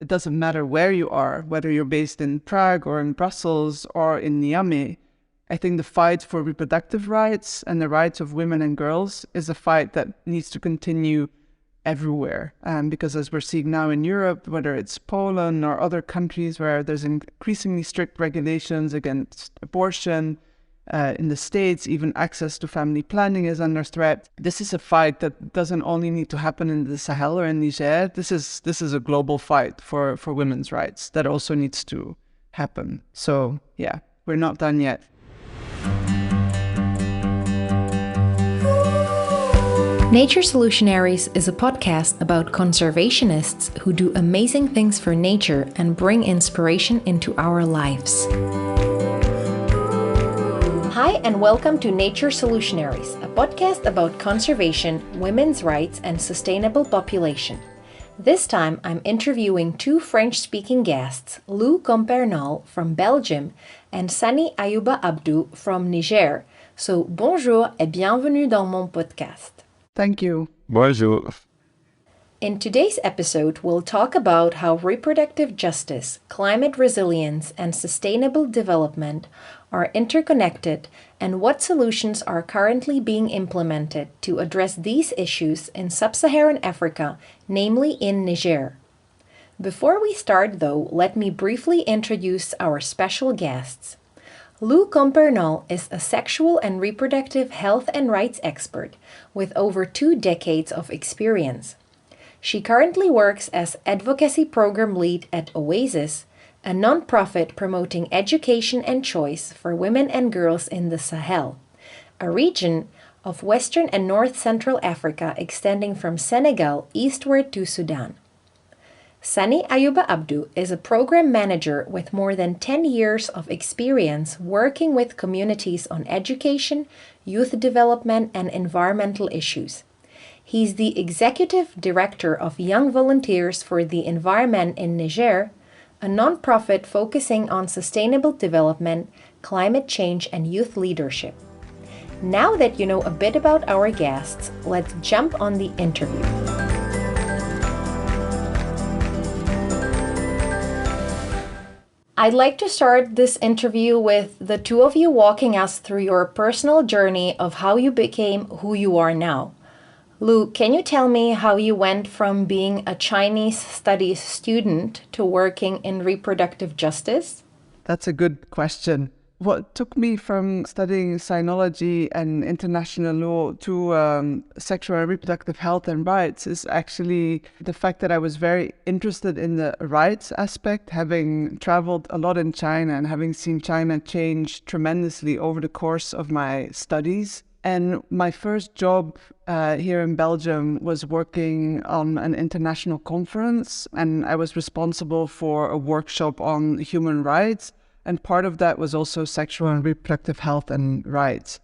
it doesn't matter where you are, whether you're based in Prague or in Brussels or in Niamey. I think the fight for reproductive rights and the rights of women and girls is a fight that needs to continue everywhere. Because as we're seeing now in Europe, whether it's Poland or other countries where there's increasingly strict regulations against abortion, in the States, even access to family planning is under threat. This is a fight that doesn't only need to happen in the Sahel or in Niger. This is a global fight for women's rights that also needs to happen. So yeah, we're not done yet. Nature Solutionaries is a podcast about conservationists who do amazing things for nature and bring inspiration into our lives. Hi, and welcome to Nature Solutionaries, a podcast about conservation, women's rights, and sustainable population. This time, I'm interviewing two French-speaking guests, Lou Compernolle from Belgium and Sani Ayouba Abdou from Niger. So, bonjour et bienvenue dans mon podcast. Thank you. Bonjour. In today's episode, we'll talk about how reproductive justice, climate resilience, and sustainable development are interconnected and what solutions are currently being implemented to address these issues in sub-Saharan Africa, namely in Niger. Before we start, though, let me briefly introduce our special guests. Lou Compernolle is a sexual and reproductive health and rights expert with over 2 decades of experience. She currently works as Advocacy Program Lead at OASIS, a non-profit promoting education and choice for women and girls in the Sahel, a region of Western and North Central Africa extending from Senegal eastward to Sudan. Sani Ayouba Abdou is a program manager with more than 10 years of experience working with communities on education, youth development, and environmental issues. He's the executive director of Young Volunteers for the Environment in Niger, a non-profit focusing on sustainable development, climate change, and youth leadership. Now that you know a bit about our guests, let's jump on the interview. I'd like to start this interview with the two of you walking us through your personal journey of how you became who you are now. Lou, can you tell me how you went from being a Chinese studies student to working in reproductive justice? That's a good question. What took me from studying sinology and international law to sexual and reproductive health and rights is actually the fact that I was very interested in the rights aspect, having traveled a lot in China and having seen China change tremendously over the course of my studies. And my first job here in Belgium was working on an international conference, and I was responsible for a workshop on human rights. And part of that was also sexual and reproductive health and rights.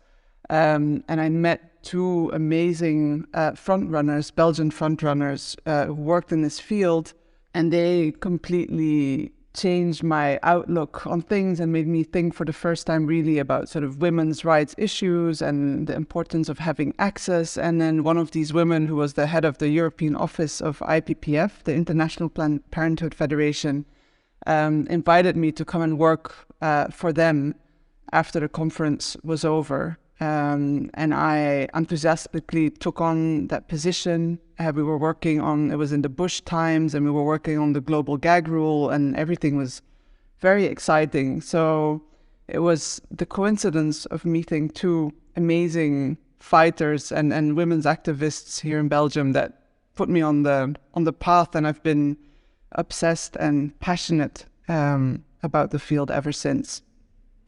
And I met two amazing frontrunners, Belgian frontrunners, who worked in this field, and they completely changed my outlook on things and made me think for the first time really about sort of women's rights issues and the importance of having access. And then one of these women, who was the head of the European office of IPPF, the International Planned Parenthood Federation, invited me to come and work for them after the conference was over. And I enthusiastically took on that position. We were working on, it was in the Bush times, and we were working on the global gag rule, and everything was very exciting. So it was the coincidence of meeting two amazing fighters and women's activists here in Belgium that put me on the path, and I've been obsessed and passionate about the field ever since.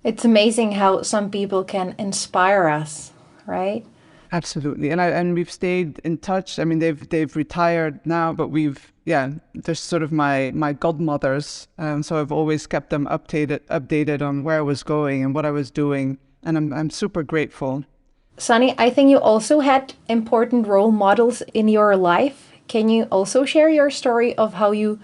It's amazing how some people can inspire us, right? Absolutely, and we've stayed in touch. I mean, they've retired now, but they're sort of my godmothers. So I've always kept them updated on where I was going and what I was doing, and I'm super grateful. Sani, I think you also had important role models in your life. Can you also share your story of how you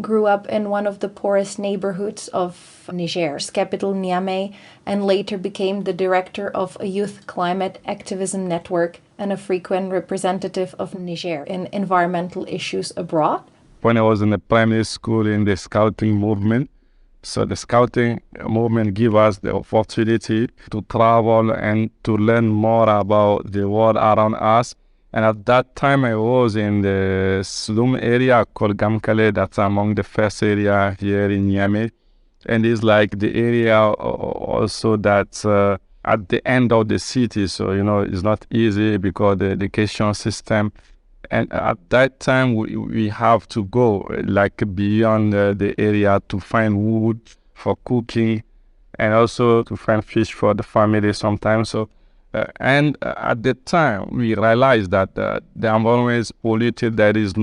grew up in one of the poorest neighborhoods of Niger's capital, Niamey, and later became the director of a youth climate activism network and a frequent representative of Niger in environmental issues abroad? when I was in the primary school in the scouting movement. So the scouting movement give us the opportunity to travel and to learn more about the world around us. And at that time, I was in the slum area called Gamkale. That's among the first area here in Niamey. And it's like the area also that's at the end of the city. So, it's not easy because the education system. And at that time, we have to go like beyond the area to find wood for cooking and also to find fish for the family sometimes. So, and at the time, we realized that the environment is polluted. There is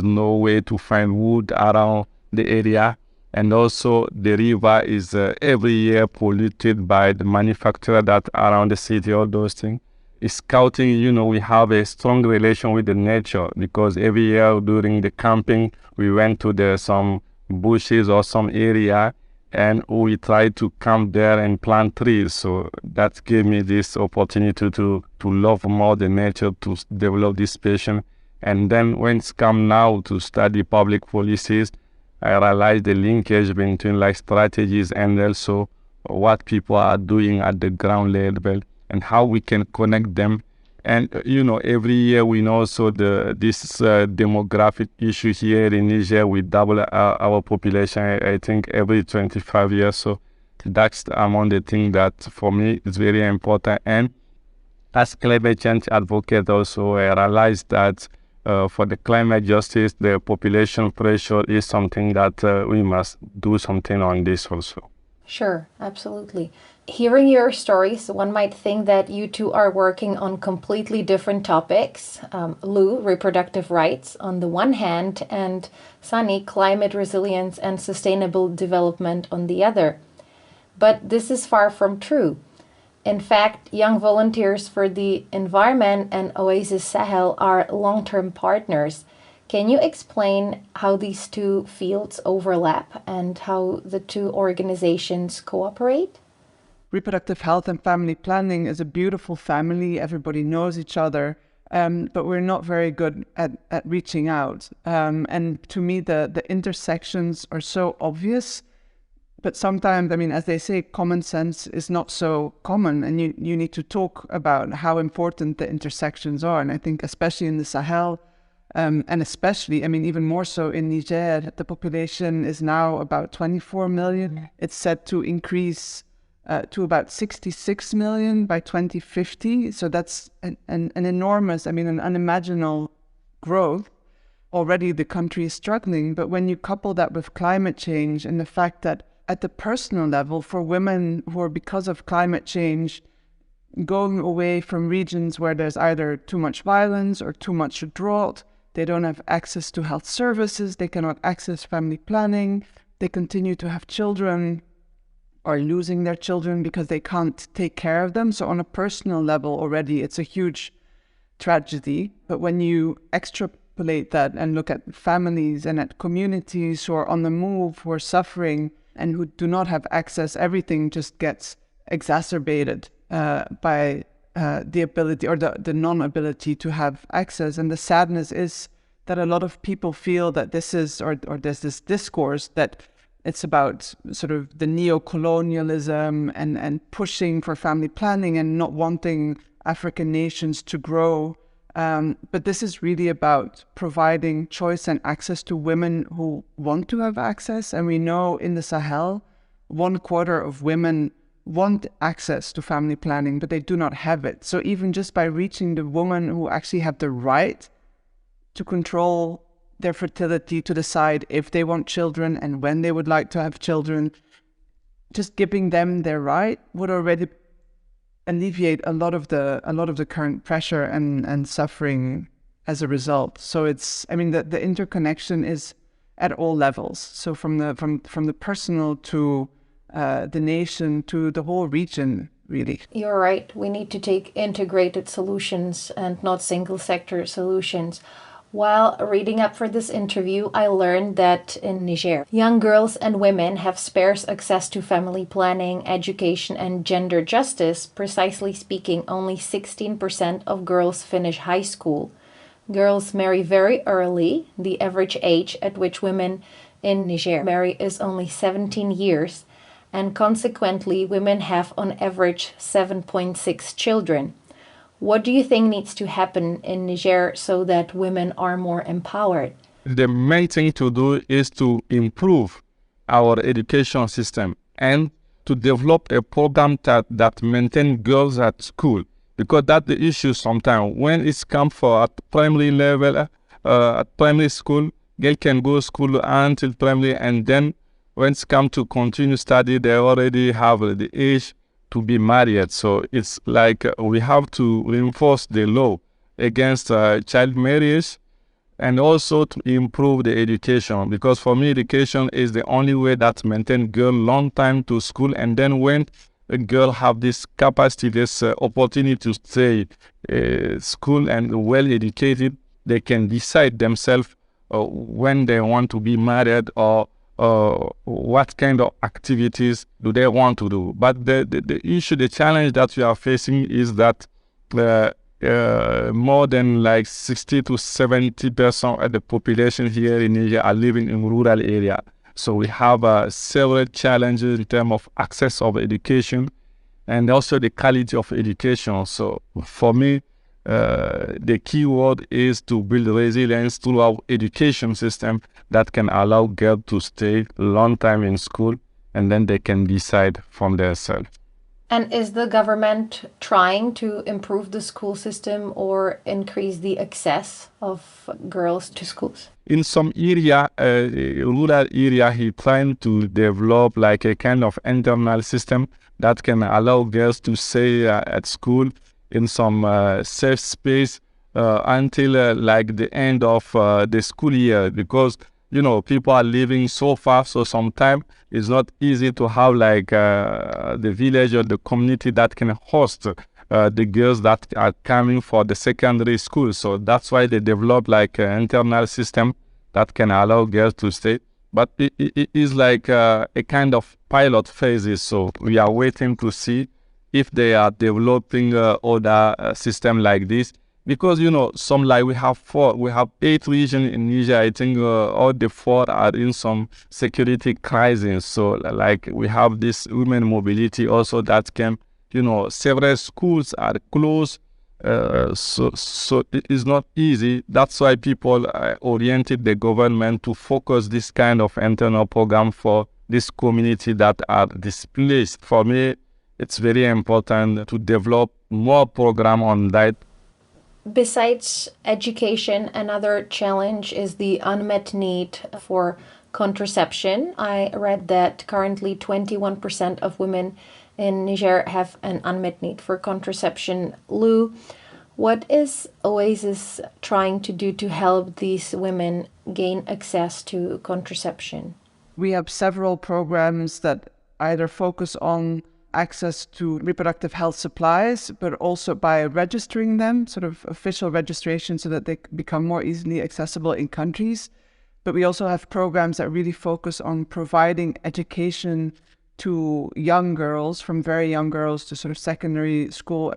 no way to find wood around the area. And also the river is every year polluted by the manufacturer that around the city, all those things. Scouting, we have a strong relation with the nature because every year during the camping, we went to some bushes or some area and we tried to camp there and plant trees. So that gave me this opportunity to love more the nature, to develop this passion. And then when it's come now to study public policies, I realized the linkage between like strategies and also what people are doing at the ground level and how we can connect them. And, every year we know so this demographic issue here in Niger, we double our population, I think, every 25 years. So that's among the things that for me is very important. And as climate change advocate also, I realized that for the climate justice, the population pressure is something that we must do something on this also. Sure, absolutely. Hearing your stories, one might think that you two are working on completely different topics. Lou, reproductive rights on the one hand, and Sani, climate resilience and sustainable development on the other. But this is far from true. In fact, Young Volunteers for the Environment and OASIS Sahel are long-term partners. Can you explain how these two fields overlap and how the two organizations cooperate? Reproductive health and family planning is a beautiful family. Everybody knows each other, but we're not very good at reaching out. And to me, the intersections are so obvious, but sometimes, as they say, common sense is not so common, and you need to talk about how important the intersections are. And I think especially in the Sahel, and especially, even more so in Niger, the population is now about 24 million. It's set to increase to about 66 million by 2050. So that's an enormous, an unimaginable growth. Already the country is struggling, but when you couple that with climate change and the fact that at the personal level, for women who are, because of climate change, going away from regions where there's either too much violence or too much drought, they don't have access to health services, they cannot access family planning, they continue to have children, are losing their children because they can't take care of them. So on a personal level already, it's a huge tragedy. But when you extrapolate that and look at families and at communities who are on the move, who are suffering and who do not have access, everything just gets exacerbated by the ability or the non-ability to have access. And the sadness is that a lot of people feel that this is, or there's this discourse that it's about sort of the neo-colonialism and pushing for family planning and not wanting African nations to grow. But this is really about providing choice and access to women who want to have access. And we know in the Sahel, 1/4 of women want access to family planning, but they do not have it. So even just by reaching the women who actually have the right to control their fertility, to decide if they want children and when they would like to have children, just giving them their right would already alleviate a lot of the current pressure and suffering as a result. So it's, the interconnection is at all levels. So from the personal to the nation to the whole region, really. You're right. We need to take integrated solutions and not single sector solutions. While reading up for this interview, I learned that in Niger, young girls and women have sparse access to family planning, education, and gender justice. Precisely speaking, only 16% of girls finish high school. Girls marry very early. The average age at which women in Niger marry is only 17 years, and consequently, women have on average 7.6 children. What do you think needs to happen in Niger so that women are more empowered? The main thing to do is to improve our education system and to develop a program that maintain girls at school, because that's the issue sometimes. When it's come for at primary level, at primary school, girl can go to school until primary, and then when it's come to continue study, they already have the age to be married. So it's like we have to reinforce the law against child marriage, and also to improve the education, because for me education is the only way that maintain girl long time to school. And then when a girl have this capacity, this opportunity to stay school and well educated, they can decide themselves when they want to be married, or what kind of activities do they want to do. But the issue, the challenge that we are facing is that more than like 60 to 70% of the population here in Niger are living in rural area. So we have several challenges in terms of access of education and also the quality of education. So for me, the key word is to build resilience through our education system that can allow girls to stay long time in school, and then they can decide from themselves. And is the government trying to improve the school system or increase the access of girls to schools? In some area, rural area, he trying to develop like a kind of internal system that can allow girls to stay at school in some safe space until like the end of the school year, because people are living so far, so sometimes it's not easy to have like the village or the community that can host the girls that are coming for the secondary school. So that's why they develop like an internal system that can allow girls to stay. But it is like a kind of pilot phases. So we are waiting to see if they are developing other system like this. Because, some like we have 8 regions in Niger. I think all the 4 are in some security crisis. So like we have this women mobility also that can, several schools are closed. So it is not easy. That's why people oriented the government to focus this kind of internal program for this community that are displaced. For me, it's very important to develop more program on that. Besides education, another challenge is the unmet need for contraception. I read that currently 21% of women in Niger have an unmet need for contraception. Lou, what is OASIS trying to do to help these women gain access to contraception? We have several programs that either focus on access to reproductive health supplies, but also by registering them, sort of official registration, so that they become more easily accessible in countries. But we also have programs that really focus on providing education to young girls, from very young girls to sort of secondary school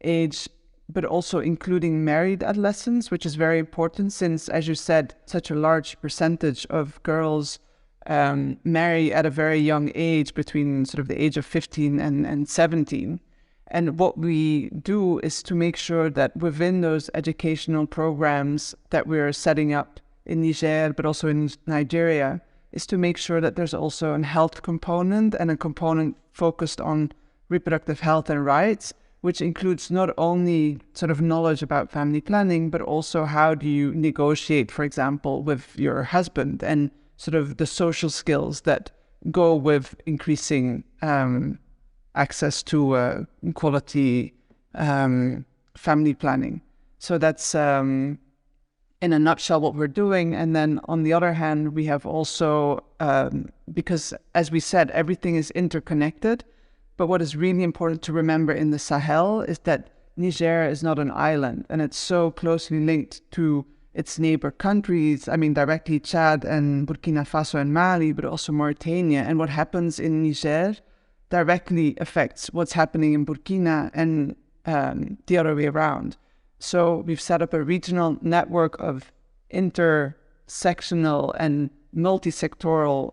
age, but also including married adolescents, which is very important since, as you said, such a large percentage of girls marry at a very young age, between sort of the age of 15 and 17. And what we do is to make sure that within those educational programs that we're setting up in Niger, but also in Nigeria, is to make sure that there's also a health component and a component focused on reproductive health and rights, which includes not only sort of knowledge about family planning, but also how do you negotiate, for example, with your husband, and sort of the social skills that go with increasing access to quality family planning. So that's in a nutshell what we're doing. And then on the other hand, we have also, because as we said, everything is interconnected, but what is really important to remember in the Sahel is that Niger is not an island, and it's so closely linked to its neighbor countries. I mean, directly Chad and Burkina Faso and Mali, but also Mauritania. And what happens in Niger directly affects what's happening in Burkina, and the other way around. So we've set up a regional network of intersectional and multi-sectoral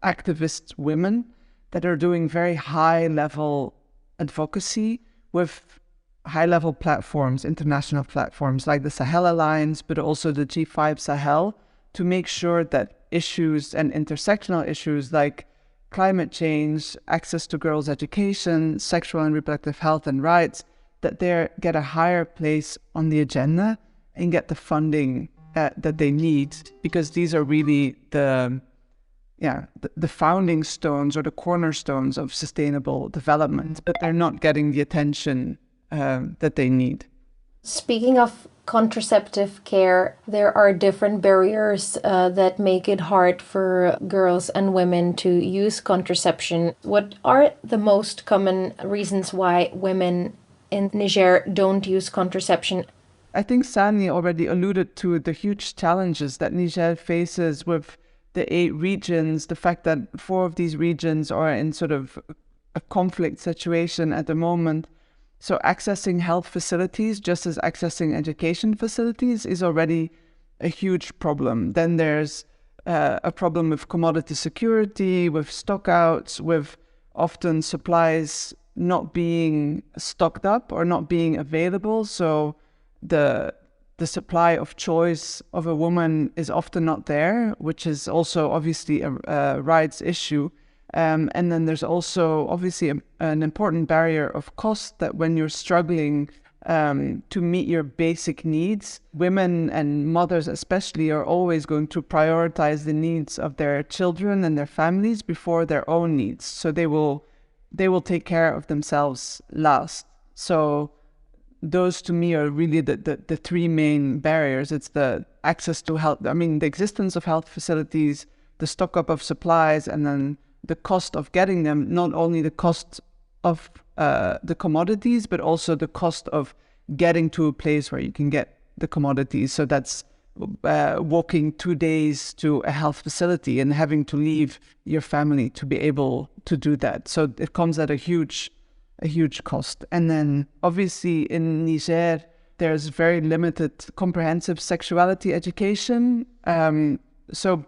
activist women that are doing very high-level advocacy with high-level platforms, international platforms like the Sahel Alliance, but also the G5 Sahel, to make sure that issues and intersectional issues like climate change, access to girls' education, sexual and reproductive health and rights, that they get a higher place on the agenda and get the funding that they need, because these are really the founding stones or the cornerstones of sustainable development, but they're not getting the attention that they need. Speaking of contraceptive care, there are different barriers that make it hard for girls and women to use contraception. What are the most common reasons why women in Niger don't use contraception? I think Sani already alluded to the huge challenges that Niger faces with the 8 regions, the fact that 4 of these regions are in sort of a conflict situation at the moment. So accessing health facilities, just as accessing education facilities, is already a huge problem. Then there's a problem with commodity security, with stockouts, with often supplies not being stocked up or not being available. So the supply of choice of a woman is often not there, which is also obviously a rights issue. And then there's also obviously an important barrier of cost, that when you're struggling to meet your basic needs, women and mothers especially are always going to prioritize the needs of their children and their families before their own needs. So they will take care of themselves last. So those to me are really the 3 main barriers. It's the access to health, the existence of health facilities, the stock up of supplies, and then the cost of getting them, not only the cost of the commodities, but also the cost of getting to a place where you can get the commodities. So that's walking 2 days to a health facility and having to leave your family to be able to do that. So it comes at a huge cost. And then obviously in Niger, there's very limited comprehensive sexuality education. So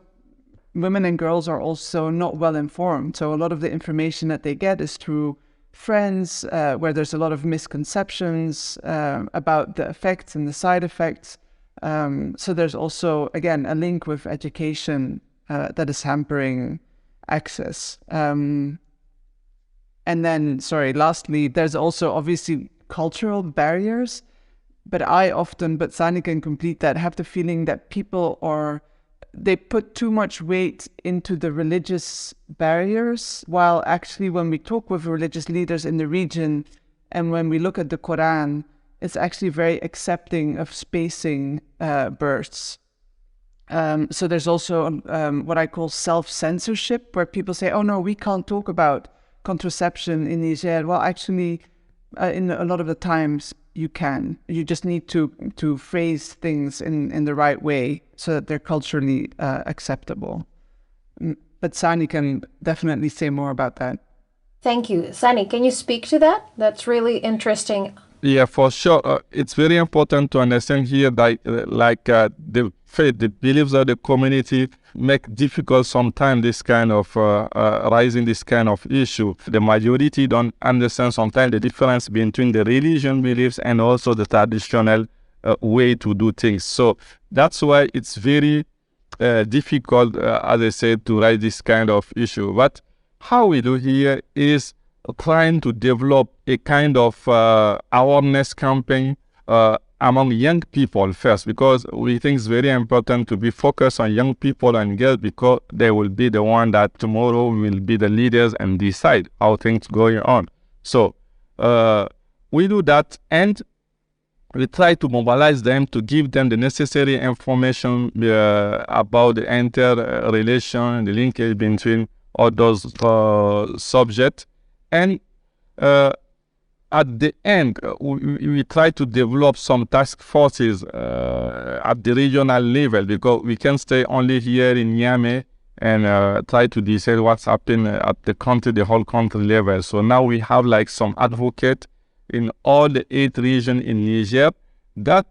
women and girls are also not well informed. So a lot of the information that they get is through friends, where there's a lot of misconceptions about the effects and the side effects. So there's also, again, a link with education that is hampering access. And then, lastly, there's also obviously cultural barriers, but Sani can complete that, have the feeling that they put too much weight into the religious barriers, while actually when we talk with religious leaders in the region and when we look at the Quran, it's actually very accepting of spacing births. So there's also what I call self-censorship, where people say, oh no, we can't talk about contraception in Niger. Well, actually, in a lot of the times you can. You just need to phrase things in the right way so that they're culturally acceptable. But Sani can definitely say more about that. Thank you. Sani, can you speak to that? That's really interesting. Yeah, for sure. It's very important to understand here that the faith, the beliefs of the community make difficult sometimes this kind of raising this kind of issue. The majority don't understand sometimes the difference between the religion beliefs and also the traditional way to do things. So that's why it's very difficult, as I said, to raise this kind of issue. But how we do here is trying to develop a kind of awareness campaign among young people first, because we think it's very important to be focused on young people and girls, because they will be the one that tomorrow will be the leaders and decide how things going on. So we do that, and we try to mobilize them to give them the necessary information about the interrelation, the linkage between all those subjects. And at the end, we try to develop some task forces at the regional level, because we can stay only here in Niamey and try to decide what's happening at the whole country level. So now we have like some advocates in all the 8 regions in Niger that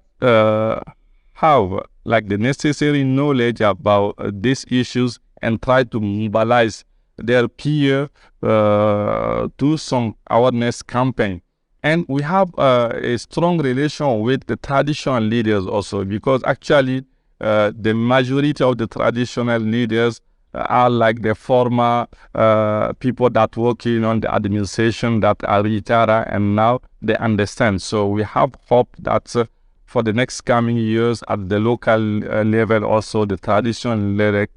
have like the necessary knowledge about these issues and try to mobilize their peer to some awareness campaign. And we have a strong relation with the traditional leaders also, because actually the majority of the traditional leaders are like the former people that working on the administration that are retired and now they understand. So we have hope that for the next coming years at the local level also the traditional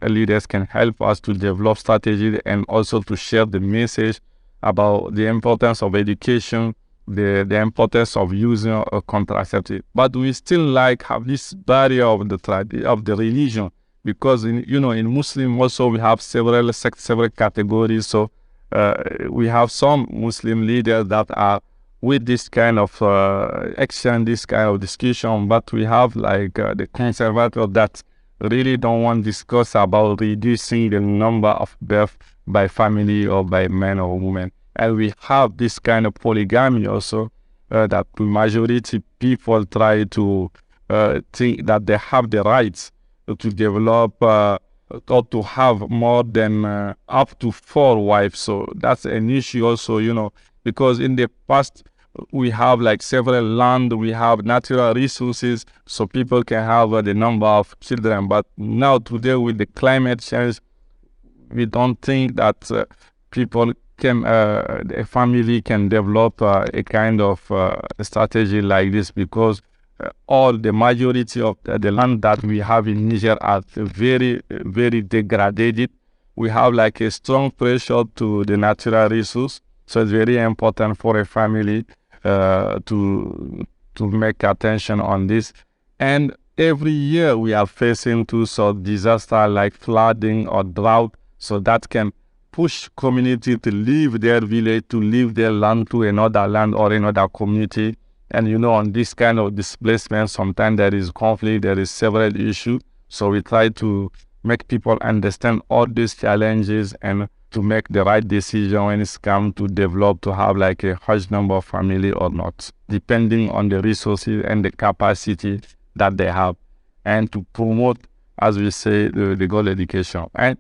leaders can help us to develop strategy and also to share the message about the importance of education, the importance of using a contraceptive. But we still like have this barrier of the religion, because in Muslim also we have several sects, several categories. So we have some Muslim leaders that are with this kind of action, this kind of discussion, but we have like the conservators that really don't want to discuss about reducing the number of births by family or by men or women. And we have this kind of polygamy also, that the majority people try to think that they have the rights to develop or to have more than up to 4 wives. So that's an issue also, because in the past we have like several land, we have natural resources, so people can have the number of children. But now today with the climate change, we don't think that people can, a family can develop a kind of strategy like this, because all the majority of the land that we have in Niger are very, very degraded. We have like a strong pressure to the natural resource. So it's very important for a family to make attention on this. And every year we are facing to some disaster like flooding or drought. So that can push community to leave their village, to leave their land to another land or another community. And on this kind of displacement, sometimes there is conflict, there is several issues. So we try to make people understand all these challenges and to make the right decision when it's come to develop, to have like a huge number of family or not, depending on the resources and the capacity that they have, and to promote, as we say, the girl education. And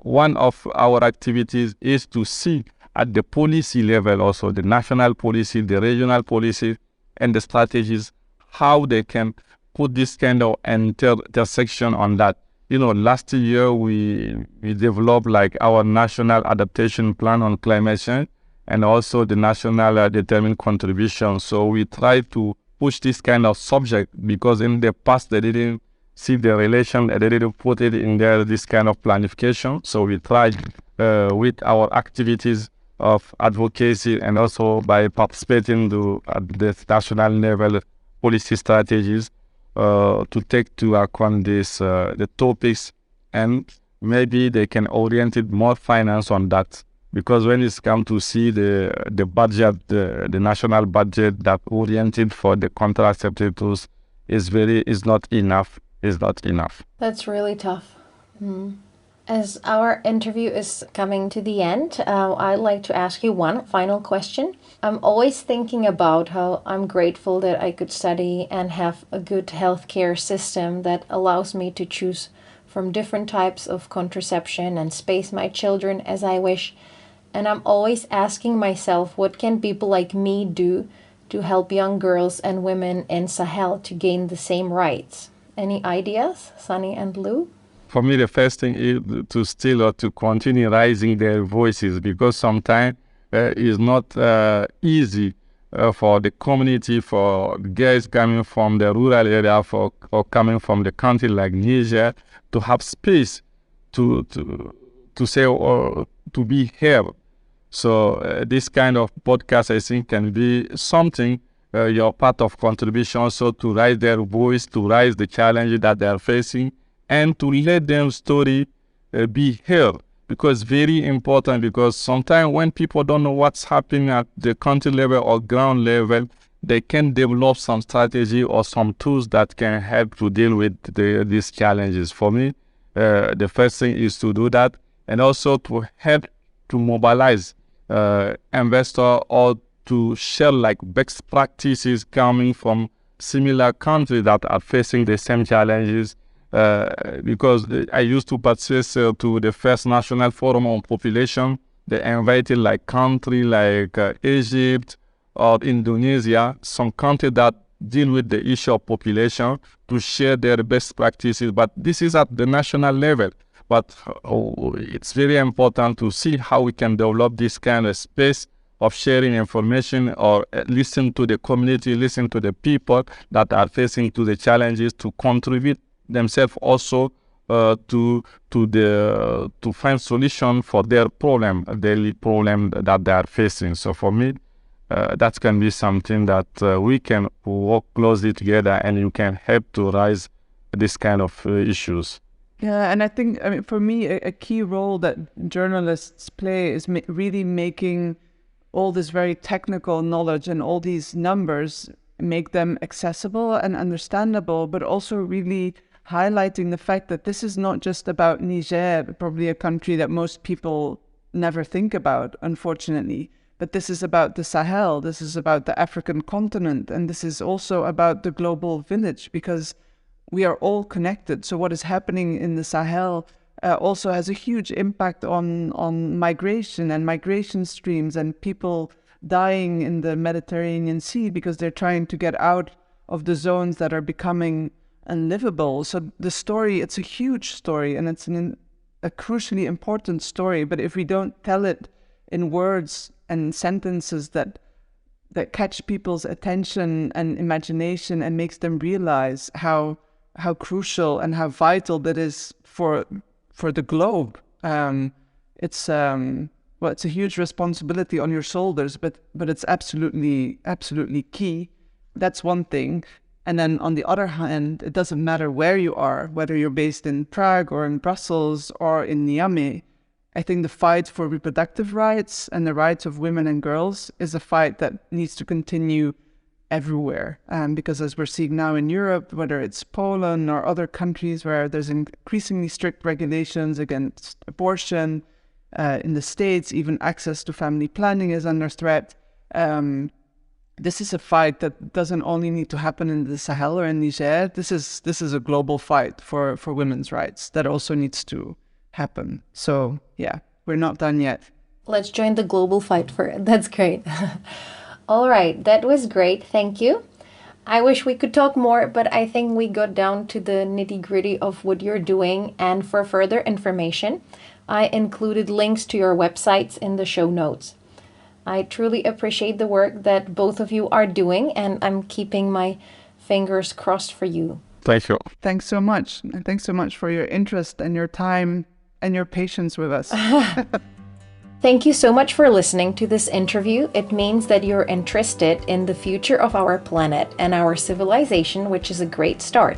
one of our activities is to see at the policy level also, the national policy, the regional policy, and the strategies, how they can put this kind of intersection on that. Last year we developed like our national adaptation plan on climate change and also the national determined contribution. So we try to push this kind of subject, because in the past they didn't see the relation, they didn't put it in there, this kind of planification. So we tried with our activities of advocacy and also by participating at the national level policy strategies to take to account the topics, and maybe they can orient it more finance on that, because when it's come to see the budget, the national budget that oriented for the contraceptive tools is not enough. That's really tough. As our interview is coming to the end, I'd like to ask you one final question. I'm always thinking about how I'm grateful that I could study and have a good healthcare system that allows me to choose from different types of contraception and space my children as I wish. And I'm always asking myself, what can people like me do to help young girls and women in Sahel to gain the same rights? Any ideas, Sani and Lou? For me, the first thing is to still or to continue raising their voices, because sometimes it's not easy for the community, for guys coming from the rural area, or coming from the country like Niger, to have space to say or to be heard. So this kind of podcast, I think, can be something, your part of contribution, so to raise their voice, to raise the challenges that they are facing, and to let their story be heard, because very important, because sometimes when people don't know what's happening at the country level or ground level, they can develop some strategy or some tools that can help to deal with these challenges. For me, the first thing is to do that, and also to help to mobilize investor, or to share like best practices coming from similar countries that are facing the same challenges. Because I used to participate to the first National Forum on Population. They invited like countries like Egypt or Indonesia, some countries that deal with the issue of population, to share their best practices. But this is at the national level. But it's very important to see how we can develop this kind of space of sharing information, or listen to the community, listen to the people that are facing to the challenges, to contribute themselves also to find solution for their daily problem that they are facing. So for me, that can be something that we can work closely together, and you can help to raise this kind of issues. Yeah, and I think, for me, a key role that journalists play is really making all this very technical knowledge and all these numbers, make them accessible and understandable, but also really highlighting the fact that this is not just about Niger, probably a country that most people never think about, unfortunately, but this is about the Sahel, this is about the African continent, and this is also about the global village, because we are all connected. So what is happening in the Sahel also has a huge impact on migration and migration streams, and people dying in the Mediterranean Sea because they're trying to get out of the zones that are becoming unlivable. So the story, it's a huge story, and it's a crucially important story. But if we don't tell it in words and sentences that catch people's attention and imagination and makes them realize how crucial and how vital that is for the globe, it's a huge responsibility on your shoulders, but it's absolutely key. That's one thing. And then on the other hand, it doesn't matter where you are, whether you're based in Prague or in Brussels or in Niamey. I think the fight for reproductive rights and the rights of women and girls is a fight that needs to continue everywhere. Because as we're seeing now in Europe, whether it's Poland or other countries where there's increasingly strict regulations against abortion, in the States, even access to family planning is under threat. This is a fight that doesn't only need to happen in the Sahel or in Niger. This is a global fight for women's rights that also needs to happen. So yeah, we're not done yet. Let's join the global fight for it. That's great. All right, that was great. Thank you. I wish we could talk more, but I think we got down to the nitty-gritty of what you're doing. And for further information, I included links to your websites in the show notes. I truly appreciate the work that both of you are doing, and I'm keeping my fingers crossed for you. Thank you. Thanks so much. And thanks so much for your interest and your time and your patience with us. Thank you so much for listening to this interview. It means that you're interested in the future of our planet and our civilization, which is a great start.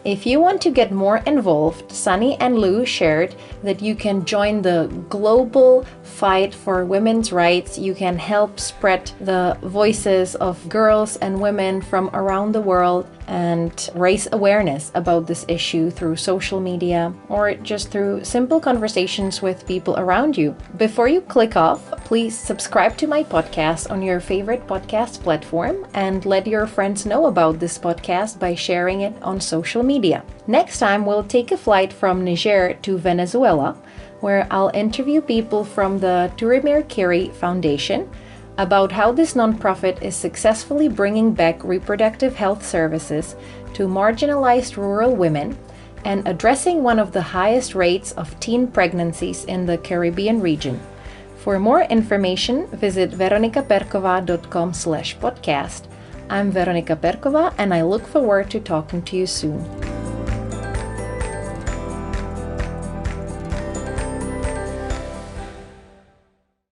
If you want to get more involved, Sani and Lou shared that you can join the global fight for women's rights. You can help spread the voices of girls and women from around the world and raise awareness about this issue through social media or just through simple conversations with people around you. Before you click off, please subscribe to my podcast on your favorite podcast platform and let your friends know about this podcast by sharing it on social media. Next time, we'll take a flight from Niger to Venezuela, where I'll interview people from the Turimir Kiri Foundation about how this nonprofit is successfully bringing back reproductive health services to marginalized rural women and addressing one of the highest rates of teen pregnancies in the Caribbean region. For more information, visit veronicaperkova.com/podcast. I'm Veronica Perkova, and I look forward to talking to you soon.